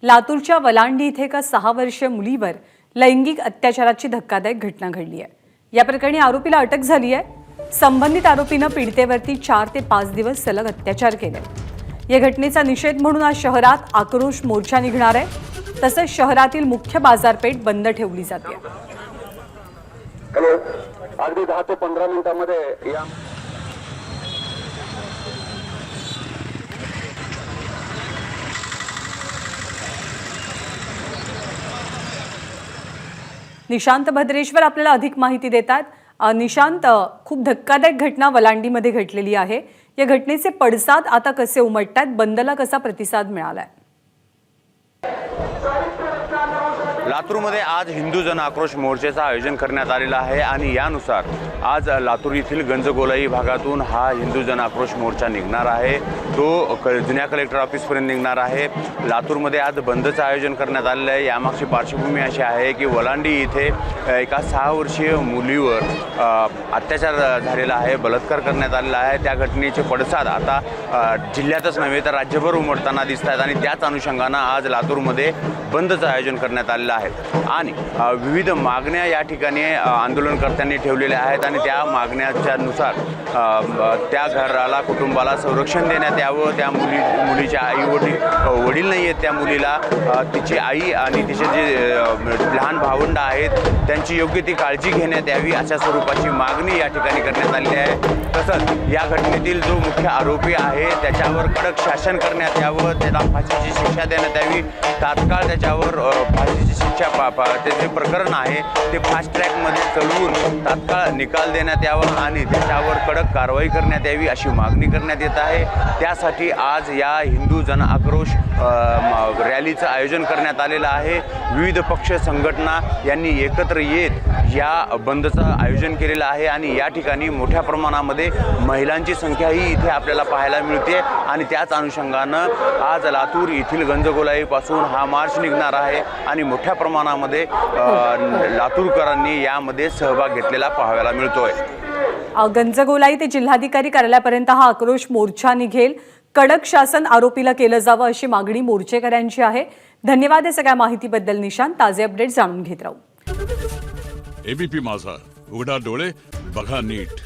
लातूरच्या वलांडी इथे एका 6 वर्षीय मुलीवर लैंगिक अत्याचाराची धक्कादायक घटना घडली आहे। या प्रकरणी आरोपीला अटक झाली आहे। संबंधित आरोपीने पीडितेवरती 4 ते 5 दिवस सलग अत्याचार केले। या घटनेचा निषेध म्हणून आज शहरात आक्रोश मोर्चा निघणार आहे। तसेच शहरातील मुख्य बाजारपेठ बंद ठेवली जाते। हॅलो, अगदी 10 ते 15 मिनिटांमध्ये या निशांत भद्रेश्वर आपल्याला अधिक माहिती देतात। निशांत, खूप धक्कादायक घटना वलांडीमध्ये घडलेली आहे। या घटनेचे पडसाद आता कसे उमटतात, बंदला कसा प्रतिसाद मिळालाय? लातूरमध्ये आज हिंदू जन आक्रोश मोर्चाचं आयोजन करण्यात आलेलं आहे आणि यानुसार आज लातूर येथील गंजगोलाई भागातून हा हिंदू जन आक्रोश मोर्चा निघणार आहे। तो जुन्या कलेक्टर ऑफिसपर्यंत निघणार आहे। लातूरमध्ये आज बंदचं आयोजन करण्यात आलेलं आहे। यामागची पार्श्वभूमी अशी आहे की वलांडी इथे एका 6 वर्षीय मुलीवर अत्याचार झालेला आहे, बलात्कार करण्यात आलेला आहे। त्या घटनेचे पडसाद आता जिल्ह्यातच नव्हे तर राज्यभर उमटताना दिसत आहेत आणि त्याच अनुषंगानं आज लातूरमध्ये बंदचं आयोजन करण्यात आलेलं आहे आणि विविध मागण्या या ठिकाणी आंदोलनकर्त्यांनी ठेवलेल्या आहेत आणि त्या मागण्याच्यानुसार त्या घराला, कुटुंबाला संरक्षण देण्यात यावं। त्या मुलीच्या वडील नाही आहेत, त्या मुलीला तिची आई आणि तिचे जे लहान भावंड आहेत त्यांची योग्य ती काळजी घेण्यात यावी, अशा स्वरूपाची मागणी या ठिकाणी करण्यात आलेली आहे। तसंच या घटनेतील जो मुख्य आरोपी आहे त्याच्यावर कडक शासन करण्यात यावं, त्याला फाशीची शिक्षा देण्यात यावी। तात्काळ त्याच्यावर फाशीची शिक्षा ते जे प्रकरण आहे ते फास्ट ट्रॅकमध्ये चालवून तात्काळ निकाल देण्यात यावा आणि त्याच्यावर कडक कारवाई करण्यात यावी, अशी मागणी करण्यात येत आहे। त्यासाठी आज या हिंदू जन आक्रोश रॅलीचं आयोजन करण्यात आलेलं आहे। विविध पक्ष संघटना यांनी एकत्र येत या बंदचं आयोजन केलेलं आहे आणि या ठिकाणी मोठ्या प्रमाणामध्ये महिलांची संख्याही इथे आपल्याला पाहायला मिळते आणि त्याच अनुषंगानं आज लातूर येथील गंजगोलाईपासून हा मार्च निघणार आहे आणि मोठ्या प्रमाणामध्ये लातूरकरांनी यामध्ये सहभाग घेतलेला पाहायला मिळतोय। गंजगोलाई ते जिल्हाधिकारी कार्यालयापर्यंत हा आक्रोश मोर्चा निघेल। कडक शासन आरोपीला केलं जावं अशी मागणी मोर्चेकऱ्यांची आहे। धन्यवाद या सगळ्या माहितीबद्दल निशांत। ताजे अपडेट जाणून घेत राहू। एबीपी माझा, उघडा डोळे बघा नीट।